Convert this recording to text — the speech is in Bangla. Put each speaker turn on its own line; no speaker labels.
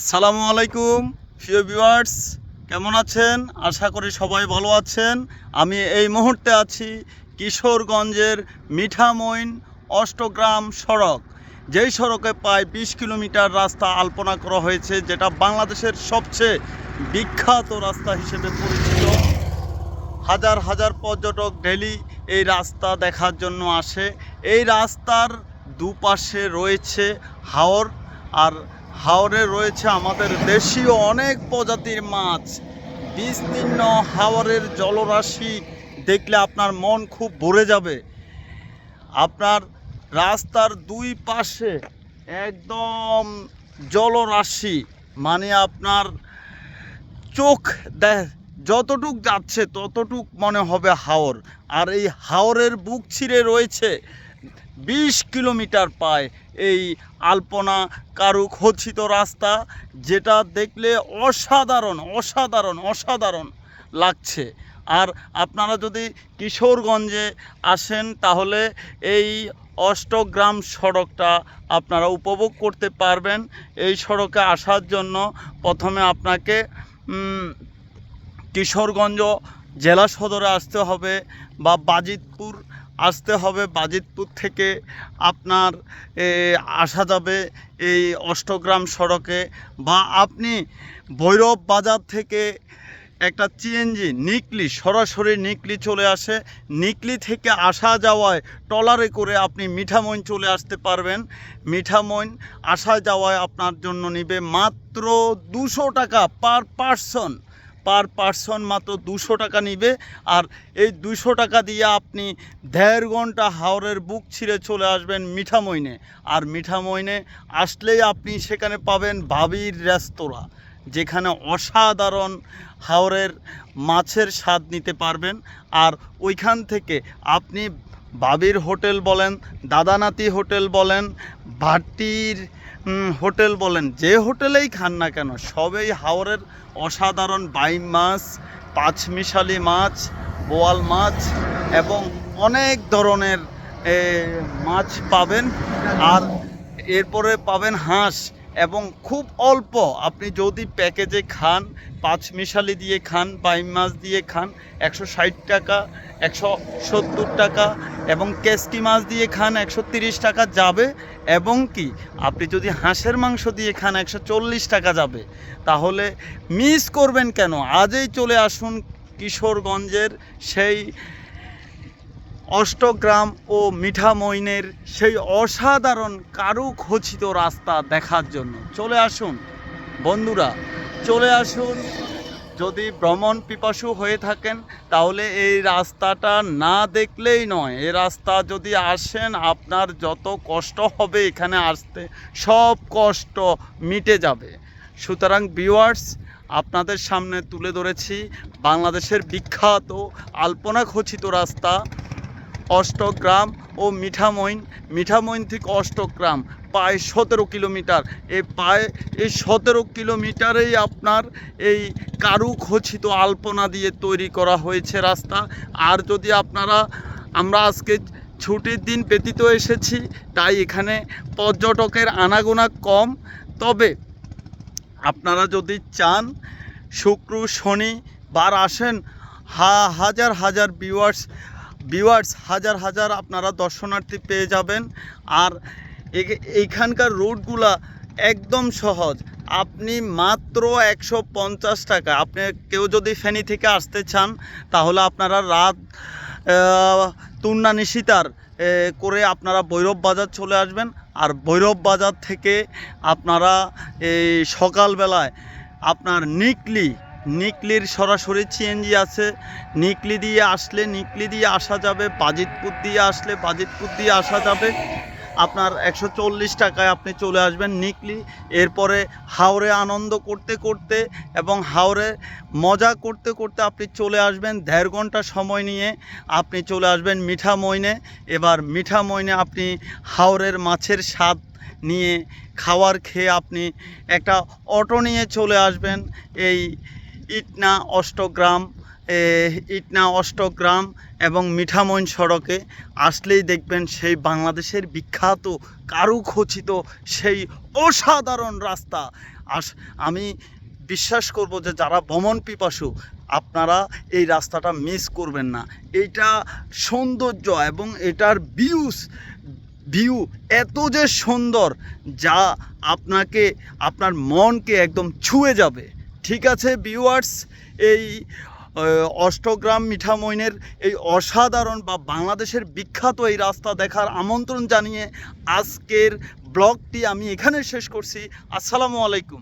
আসসালামু আলাইকুম প্রিয় ভিউয়ার্স, কেমন আছেন? আশা করি সবাই ভালো আছেন। আমি এই মুহূর্তে আছি কিশোরগঞ্জের মিঠামইন অষ্টগ্রাম সড়ক, যেই সড়কে প্রায় 20 কিলোমিটার রাস্তা আলপনা করা হয়েছে, যেটা বাংলাদেশের সবচেয়ে বিখ্যাত রাস্তা হিসেবে পরিচিত। হাজার হাজার পর্যটক ডেলি এই রাস্তা দেখার জন্য আসে। এই রাস্তার দুপাশে রয়েছে হাওর, আর হাওরে রয়েছে আমাদের দেশীয় অনেক প্রজাতির মাছ। বিস্তীর্ণ হাওরের জলরাশি দেখলে আপনার মন খুব ভরে যাবে। আপনার রাস্তার দুই পাশে একদম জলরাশি, মানে আপনার চোখ যতটুক যাচ্ছে ততটুক মনে হবে হাওর। আর এই হাওরের বুক ছিঁড়ে রয়েছে 20 কিলোমিটার পায় এই আলপনা কারুখচিত রাস্তা, যেটা দেখলে অসাধারণ অসাধারণ অসাধারণ লাগছে। আর আপনারা যদি কিশোরগঞ্জে আসেন তাহলে এই অষ্টগ্রাম সড়কটা আপনারা উপভোগ করতে পারবেন। এই সড়কে আসার জন্য প্রথমে আপনাকে কিশোরগঞ্জ জেলা সদরে আসতে হবে বা বাজিতপুর আসতে হবে। বাজিতপুর থেকে আপনার আসা যাবে এই অষ্টগ্রাম সড়কে, বা আপনি ভৈরব বাজার থেকে একটা সিএনজি নিকলি, সরাসরি নিকলি চলে আসে। নিকলি থেকে আসা যাওয়ায় ট্রলারে করে আপনি মিঠামইন চলে আসতে পারবেন। মিঠামইন আসা যাওয়ায় আপনার জন্য নেবে মাত্র 200 টাকা পার পার্সন মাত্র 200 টাকা নিবে। আর এই 200 টাকা দিয়ে আপনি 1.5 ঘন্টা হাওরের বুক ছিঁড়ে চলে আসবেন মিঠামইনে। আর মিঠামইনে আসলেই আপনি সেখানে পাবেন ভাবির রেস্তোরাঁ, যেখানে অসাধারণ হাওরের মাছের স্বাদ নিতে পারবেন। আর ওইখান থেকে আপনি ভাবির হোটেল বলেন, দাদানাতি হোটেল বলেন, ভাটির হোটেল বলেন, যে হোটেলেই খান না কেন সবেই হাওরের অসাধারণ বাইম মাছ, পাঁচমিশালি মাছ, বোয়াল মাছ এবং অনেক ধরনের মাছ পাবেন। আর এরপরে পাবেন হাঁস, এবং খুব অল্প আপনি যদি প্যাকেজে খান, পাঁচমিশালি দিয়ে খান, বাইম মাছ দিয়ে খান 160 টাকা, 170 টাকা, এবং কেসকি মাছ দিয়ে খান 130 টাকা যাবে। এবং কি আপনি যদি হাঁসের মাংস দিয়ে খান 140 টাকা যাবে। তাহলে মিস করবেন কেন? আজই চলে আসুন কিশোরগঞ্জের সেই অষ্টগ্রাম ও মিঠামইনের সেই অসাধারণ কারুখচিত রাস্তা দেখার জন্য। চলে আসুন বন্ধুরা, চলে আসুন। যদি ভ্রমণ পিপাসু হয়ে থাকেন তাহলে এই রাস্তাটা না দেখলেই নয়। এই রাস্তা যদি আসেন, আপনার যত কষ্ট হবে এখানে আসতে সব কষ্ট মিটে যাবে। সুতরাং ভিউয়ার্স, আপনাদের সামনে তুলে ধরেছি বাংলাদেশের বিখ্যাত আলপনা খচিত রাস্তা অষ্টগ্রাম ও মিঠামইন থেকে অষ্টগ্রাম প্রায় 17 কিলোমিটার। এই 17 কিলোমিটারেই আপনার এই কারুখচিত আলপনা দিয়ে তৈরি করা হয়েছে রাস্তা। আর যদি আমরা আজকে ছুটির দিন ব্যতীত এসেছি, তাই এখানে পর্যটকের আনাগোনা কম। তবে আপনারা যদি চান শুক্র শনিবার আসেন, হাজার হাজার ভিউয়ার্স হাজার হাজার আপনারা দর্শনার্থী পেয়ে যাবেন। আর এইখানকার রুটগুলা একদম সহজ। আপনি মাত্র 150 টাকা, আপনি কেউ যদি ফেনী থেকে আসতে চান তাহলে আপনারা রাত তুন্না নিশিতার করে আপনারা ভৈরব বাজার চলে আসবেন। আর ভৈরব বাজার থেকে আপনারা এই সকালবেলায় আপনার নিকলির সরাসরি সিএনজি আছে, নিকলি দিয়ে আসা যাবে। বাজিতপুর দিয়ে আসলে বাজিতপুর দিয়ে আসা যাবে। আপনার 140 টাকায় আপনি চলে আসবেন নিকলি। এরপরে হাওরে আনন্দ করতে করতে এবং হাওরে মজা করতে করতে আপনি চলে আসবেন 1.5 ঘন্টা সময় নিয়ে আপনি চলে আসবেন মিঠামইনে। এবার মিঠামইনে আপনি হাওরের মাছের স্বাদ নিয়ে খাবার খেয়ে আপনি একটা অটো নিয়ে চলে আসবেন এই ইটনা অষ্টগ্রাম এবং মিঠামইন সড়কে। আসলেই দেখবেন সেই বাংলাদেশের বিখ্যাত কারুখচিত সেই অসাধারণ রাস্তা। আমি বিশ্বাস করব যে যারা ভ্রমণ পিপাসু আপনারা এই রাস্তাটা মিস করবেন না। এইটা সৌন্দর্য এবং এটার ভিউ এত যে সুন্দর, যা আপনার মনকে একদম ছুঁয়ে যাবে। ঠিক আছে ভিউয়ার্স, এই অষ্টগ্রাম মিঠামইনের এই অসাধারণ বা বাংলাদেশের বিখ্যাত এই রাস্তা দেখার আমন্ত্রণ জানিয়ে আজকের ব্লগটি আমি এখানে শেষ করছি। আসসালামু আলাইকুম।